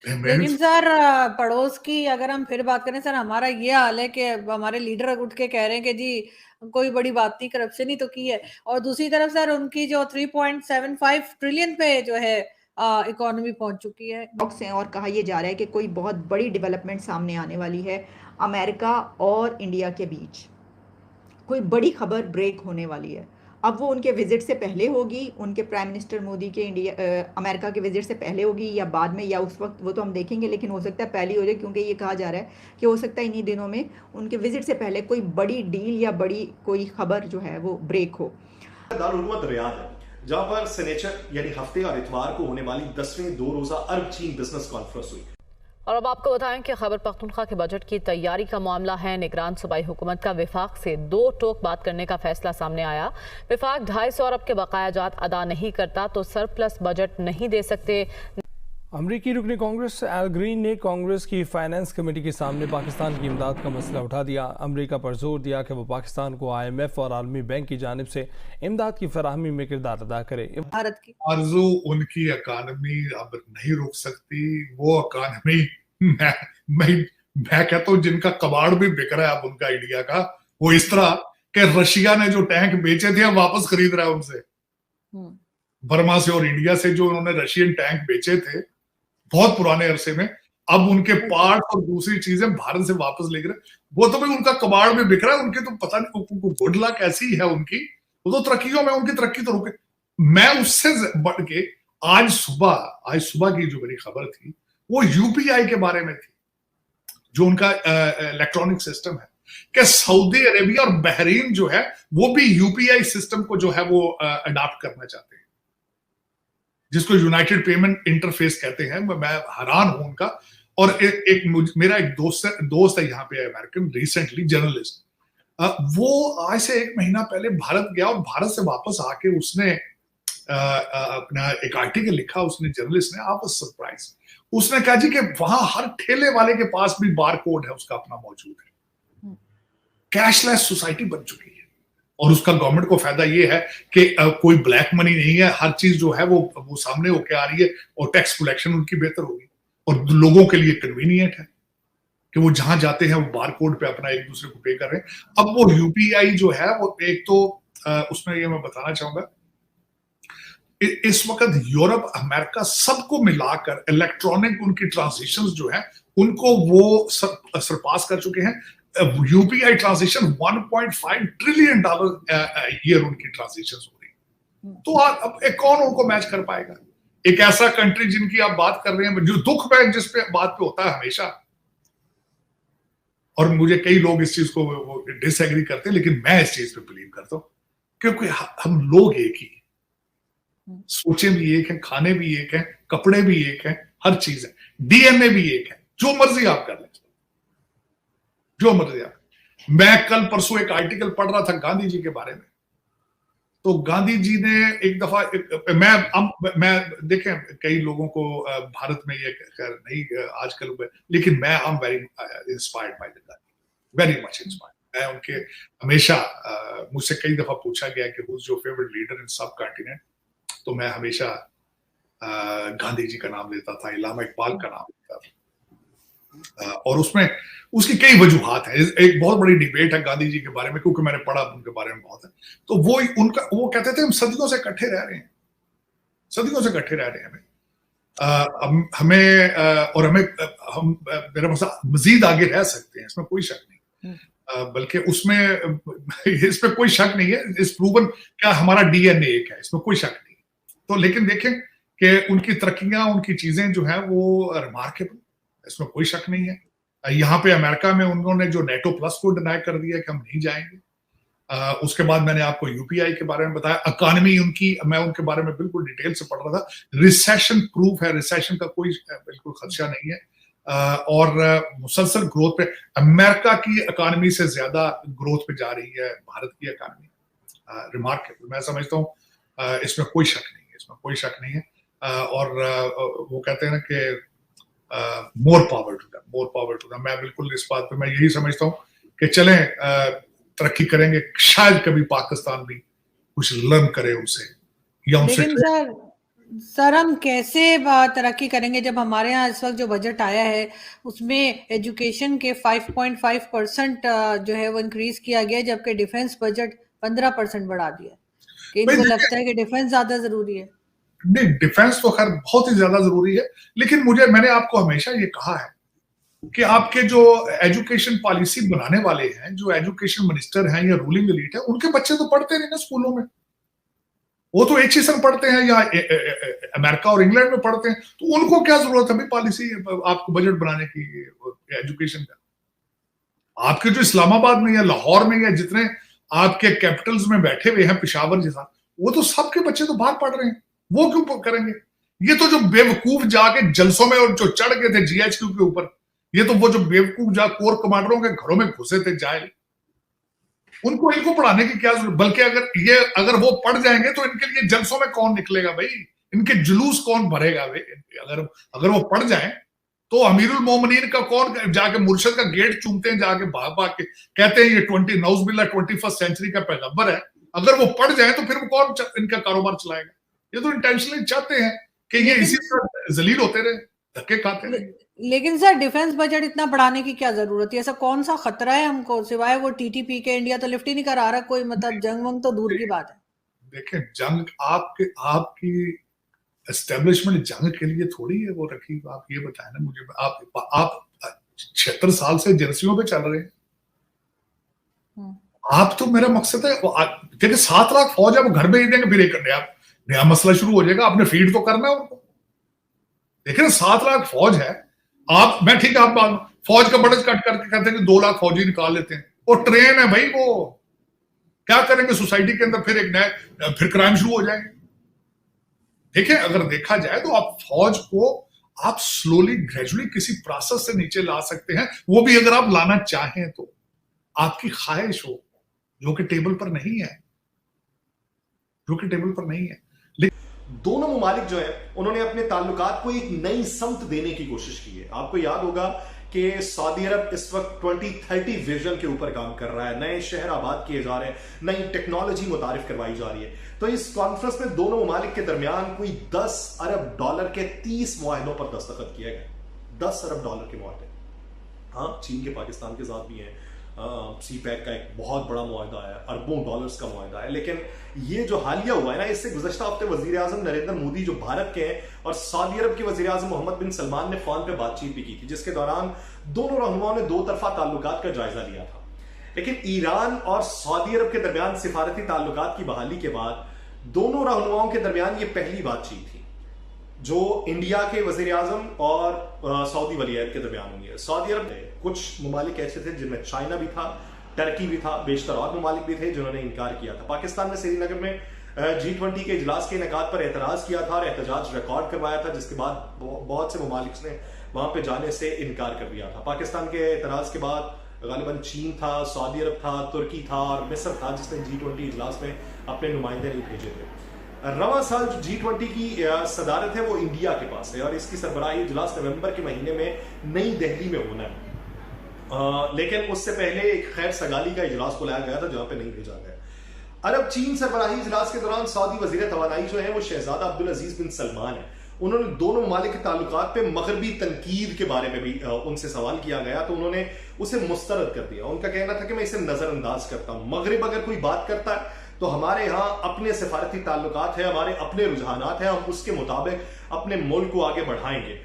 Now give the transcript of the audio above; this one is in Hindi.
लेकिन सर पड़ोस की अगर हम फिर बात करें सर, हमारा ये हाल है कि हमारे लीडर उठ के कह रहे हैं कि जी कोई बड़ी बात नहीं, करप्शन ही तो की है। और दूसरी तरफ सर उनकी जो 3.75 ट्रिलियन पे जो है इकोनॉमी पहुंच चुकी है। टॉक्स हैं और कहा यह जा रहा है कि कोई बहुत बड़ी डेवलपमेंट सामने आने वाली है अमेरिका और इंडिया के बीच। कोई बड़ी खबर ब्रेक होने वाली है। अब वो उनके विजिट से पहले होगी, उनके प्राइम मिनिस्टर मोदी के अमेरिका के विजिट से पहले होगी या बाद में या उस वक्त, वो तो हम देखेंगे, लेकिन हो सकता है पहले हो जाए, क्योंकि ये कहा जा रहा है कि हो सकता है इन्हीं दिनों में उनके विजिट से पहले कोई बड़ी डील या बड़ी कोई खबर जो है वो ब्रेक हो। दारुल रियाद है, जहां पर सनेचर यानी हफ्ते और इतवार को होने वाली 10वीं 2 रोजा अरब चीन बिजनेस कॉन्फ्रेंस हुई। और अब आपको बताएं कि खैबर पख्तूनख्वा के बजट की तैयारी का मामला है। निगरान सूबाई हुकूमत का विफाक से 2 टोक बात करने का फैसला सामने आया। विफाक 250 अरब के बकाया जात अदा नहीं करता तो सरप्लस बजट नहीं दे सकते। अमरीकी रुकनी कांग्रेस एल ग्रीन ने कांग्रेस की फाइनेंस कमेटी के सामने पाकिस्तान की इमदाद का मसला उठा दिया। अमरीका पर जोर दिया कि वो पाकिस्तान को IMF और आलमी बैंक की जानिब से इमदाद की फराहमी में किरदार अदा करे। भारत की आरजू उनकी इकानमी अब नहीं रुक सकती। वो इकानमी मैं मैं मैं कहता हूँ जिनका कबाड़ भी बिक रहा है अब उनका इंडिया का, वो इस तरह कि रशिया ने जो टैंक बेचे थे वापस खरीद रहा है उनसे, बर्मा से और इंडिया से जो उन्होंने रशियन टैंक बेचे थे बहुत पुराने अरसे में, अब उनके पार्ट और दूसरी चीजें भारत से वापस ले रहे। वो तो भाई उनका कबाड़ भी बिक रहा है, उनके तो पता नहीं गुड लक ऐसी है उनकी, वो तो तरक्कियों में उनकी तरक्की तो रुके। मैं उससे बढ़ के आज सुबह की जो मेरी खबर थी वो यूपीआई के बारे में थी, जो उनका इलेक्ट्रॉनिक सिस्टम है, कि सऊदी अरेबिया और बहरीन जो है वो भी यूपीआई सिस्टम को जो है वो अडॉप्ट करना चाहते हैं, जिसको यूनाइटेड पेमेंट इंटरफेस कहते हैं। मैं हैरान हूं उनका। और मेरा एक दोस्त है यहाँ पे अमेरिकन, रिसेंटली जर्नलिस्ट, वो आज से 1 महीना पहले भारत गया और भारत से वापस आके उसने अपना एक आर्टिकल लिखा, उसने जर्नलिस्ट ने, आप सरप्राइज, उसने कहा जी कि वहां हर ठेले वाले के पास भी बार कोड है उसका अपना मौजूद है। कैशलेस सोसाइटी बन चुकी है और उसका गवर्नमेंट को फायदा ये है कि कोई ब्लैक मनी नहीं है, हर चीज जो है वो सामने होके आ रही है और टैक्स कलेक्शन उनकी बेहतर होगी और लोगों के लिए कन्वीनियंट है कि वो जहां जाते हैं वो बार कोड पे अपना एक दूसरे को पे कर रहे हैं। अब वो यूपीआई जो है वो एक तो उसमें ये मैं बताना चाहूंगा, इस वक्त यूरोप अमेरिका सबको मिलाकर इलेक्ट्रॉनिक उनकी ट्रांजेक्शंस जो है उनको वो सरपास कर चुके हैं। यूपीआई ट्रांजेक्शन $1.5 ट्रिलियन ईयर उनकी ट्रांजेक्शन हो रही। तो अब कौन उनको मैच कर पाएगा? एक ऐसा कंट्री जिनकी आप बात कर रहे हैं, जो दुख में जिस पे बात पे होता है हमेशा, और मुझे कई लोग इस चीज को डिसएग्री करते हैं, लेकिन मैं इस चीज पे बिलीव करता हूं क्योंकि हम लोग एक ही, सोचें भी एक है, खाने भी एक है, कपड़े भी एक है, हर चीज है, डीएनए भी एक है। जो मर्जी आप कर लें, जो मर्जी आप। मैं कल परसों एक आर्टिकल पढ़ रहा था गांधी जी के बारे में, तो गांधी जी ने एक दफा मैं देखें कई लोगों को भारत में ये नहीं आजकल, लेकिन मैं I am very inspired by the Gandhi, very much inspired. मैं उनके हमेशा मुझसे कई दफा पूछा गया कि who is your favourite leader in सब कॉन्टिनेंट, तो मैं हमेशा गांधी जी का नाम लेता था, इलामा इकबाल का नाम लेता था। और उसमें उसकी कई वजूहात हैं। एक बहुत बड़ी डिबेट है गांधी जी के बारे में, क्योंकि मैंने पढ़ा उनके बारे में बहुत है। तो वो कहते थे हम सदियों से इकट्ठे रह रहे हैं, सदियों से इकट्ठे रह रहे हैं, हमें हम मेरे पास मजीद आगे रह सकते हैं, इसमें कोई शक नहीं। बल्कि उसमें इसमें कोई शक नहीं है, इस प्रूवन क्या हमारा डीएनए एक है, इसमें कोई शक नहीं। तो लेकिन देखें कि उनकी तरक्कियां, उनकी चीजें जो है वो रिमार्केबल, इसमें कोई शक नहीं है। यहाँ पे अमेरिका में उन्होंने जो नेटो प्लस को डिनाई कर दिया कि हम नहीं जाएंगे। उसके बाद मैंने आपको यूपीआई के बारे में बताया, इकोनॉमी उनकी, मैं उनके बारे में बिल्कुल डिटेल से पढ़ रहा था, रिसेशन प्रूफ है, रिसेशन का कोई बिल्कुल खदशा नहीं है। और मुसलसल ग्रोथ पे, अमेरिका की इकोनॉमी से ज्यादा ग्रोथ पे जा रही है भारत की इकोनॉमी, रिमार्केबल। मैं समझता हूँ इसमें कोई शक नहीं है, इसमें कोई शक नहीं है। और वो कहते हैं ना कि more power to them, more power to them. मैं बिल्कुल इस बात पे मैं यही समझता हूँ कि चलें तरक्की करेंगे, शायद कभी पाकिस्तान भी कुछ लर्न करे उनसे, या उनसे। सर हम कैसे तरक्की करेंगे जब हमारे यहाँ इस वक्त जो बजट आया है उसमें एजुकेशन के 5.5% जो है वो इंक्रीज किया गया है, जबकि डिफेंस बजट 15% बढ़ा दिया, कि इनको लगता है कि डिफेंस ज्यादा जरूरी है। नहीं, डिफेंस तो खैर बहुत ही ज्यादा जरूरी है, लेकिन मैंने आपको हमेशा ये कहा है कि आपके जो एजुकेशन पॉलिसी बनाने वाले हैं, जो एजुकेशन मिनिस्टर हैं या रूलिंग एलीट है, उनके बच्चे तो पढ़ते नहीं ना स्कूलों में। वो तो एचईएसएन पढ़ते हैं या अमेरिका और इंग्लैंड में पढ़ते हैं, तो उनको क्या जरूरत है भाई पॉलिसी आपको बजट बनाने की एजुकेशन का। आपके जो इस्लामाबाद में या लाहौर में या जितने आपके कैपिटल्स में बैठे हुए हैं, पेशावर जैसा, वो तो सबके बच्चे तो बाहर पढ़ रहे हैं, वो क्यों करेंगे? ये तो जो बेवकूफ जाके जलसों में और जो चढ़ गए थे जीएचक्यू के ऊपर, ये तो वो जो बेवकूफ जा कोर कमांडरों के घरों में घुसे थे जाए, इनको पढ़ाने की क्या जरूरत? बल्कि अगर वो पढ़ जाएंगे तो इनके लिए जलसों में कौन निकलेगा भाई? इनके जुलूस कौन भरेगा भाई? अगर वो पढ़ जाए तो अमीरुल मोमिनीन का कौन जाके मुर्शद का गेट चूमते हैं, जाके भाग के कहते हैं ये 21st सेंचुरी का पैगंबर है। अगर वो पढ़ जाए तो फिर वो कौन इनका कारोबार चलाएगा? ये तो इंटेंशनली चाहते हैं कि ये इसी तरह जलील होते रहे, धक्के खाते रहे। लेकिन सर डिफेंस बजट इतना बढ़ाने की क्या जरूरत है? ऐसा कौन सा खतरा है हमको, सिवाय वो टीटीपी के? इंडिया तो लिफ्ट ही नहीं करा रहा कोई, मतलब जंग वंग तो दूर की बात है। देखें, जंग आपकी एस्टेब्लिशमेंट जंग के लिए थोड़ी है वो रखी। आप ये बताएं ना मुझे, आप 76 साल से जर्सियों पे चल रहे हैं। आप तो, मेरा मकसद है, देखिए 7 लाख फौज है, वो घर भेज देंगे, फिर एक नया मसला शुरू हो जाएगा। आपने फीड तो करना है उनको। देखिए 7 लाख फौज है, मैं ठीक है, आप फौज का बजट कट करके कहते हैं कि 2 लाख फौजी निकाल लेते हैं, और ट्रेन है भाई, वो क्या करेंगे सोसाइटी के अंदर? फिर क्राइम शुरू हो जाएंगे। देखिए, अगर देखा जाए तो आप फौज को आप स्लोली ग्रेजुअली किसी प्रोसेस से नीचे ला सकते हैं, वो भी अगर आप लाना चाहें तो आपकी ख्वाहिश हो, जो कि टेबल पर नहीं है, दोनों मुमालिक जो है उन्होंने अपने ताल्लुकात को एक नई समत देने की कोशिश की है। आपको याद होगा कि सऊदी अरब इस वक्त 2030 विजन के ऊपर काम कर रहा है, नए शहर आबाद किए जा रहे हैं, नई टेक्नोलॉजी मुतारिफ करवाई जा रही है। तो इस कॉन्फ्रेंस में दोनों मुमालिक के दरमियान कोई $10 अरब के 30 मुआहिदों पर दस्तखत किया गया। $10 अरब के मुआहदे। हाँ, चीन के पाकिस्तान के साथ भी हैं, सीपैक का एक बहुत बड़ा मुआहदा है, अरबों डॉलर्स का मुआहदा है। लेकिन ये जो हालिया हुआ है ना, इससे गुज़श्ता हफ्ते वज़ीर आज़म नरेंद्र मोदी जो भारत के हैं और सऊदी अरब के वज़ीर आज़म मोहम्मद बिन सलमान ने फोन पे बातचीत भी की थी, जिसके दौरान दोनों रहनुमाओं ने 2 तरफा ताल्लुकात का जायजा लिया था। लेकिन ईरान और सऊदी अरब के दरमियान सिफारती ताल्लुकात की बहाली के बाद दोनों रहनुमाओं के दरमियान ये पहली बातचीत थी जो इंडिया के वज़ीर आज़म और सऊदी वलीअहद के दरमियान हुई है। सऊदी अरब में कुछ ममालिक ऐसे थे जिनमें चाइना भी था, टर्की भी था, बेशतर और ममालिक भी थे जिन्होंने इनकार किया था। पाकिस्तान में श्रीनगर में G20 के इजलास के इनेकाद पर एतराज किया था और एहतजाज रिकॉर्ड करवाया था, जिसके बाद बहुत से ममालिक ने वहां पे जाने से इनकार कर दिया था। पाकिस्तान के एतराज के बाद गालिबन चीन था, सऊदी अरब था, तुर्की था और मिस्र था जिसने G20 इजलास में अपने नुमाइंदे नहीं भेजे थे। रवां साल जो G20 की सदारत है वो इंडिया के पास है और इसकी सरबराही इजलास नवंबर के महीने में नई दिल्ली में होना है। लेकिन उससे पहले एक खैर सगाली का इजलास बुलाया गया था जहां पे नहीं भेजा गया। अरब चीन सरबराही इजलास के दौरान सऊदी वजीर तवानाई जो है वो शहजादा अब्दुल अजीज बिन सलमान है। उन्होंने दोनों ममालिक के ताल्लुकात पे मगरबी तनकीद के बारे में भी उनसे सवाल किया गया तो उन्होंने उसे मुस्तरद कर दिया। उनका कहना था कि मैं इसे नजरअंदाज करता हूं। मगरिब अगर कोई बात करता है तो हमारे यहाँ अपने सिफारती ताल्लुकात है, हमारे अपने रुझानात हैं, हम उसके मुताबिक अपने मुल्क को आगे बढ़ाएंगे।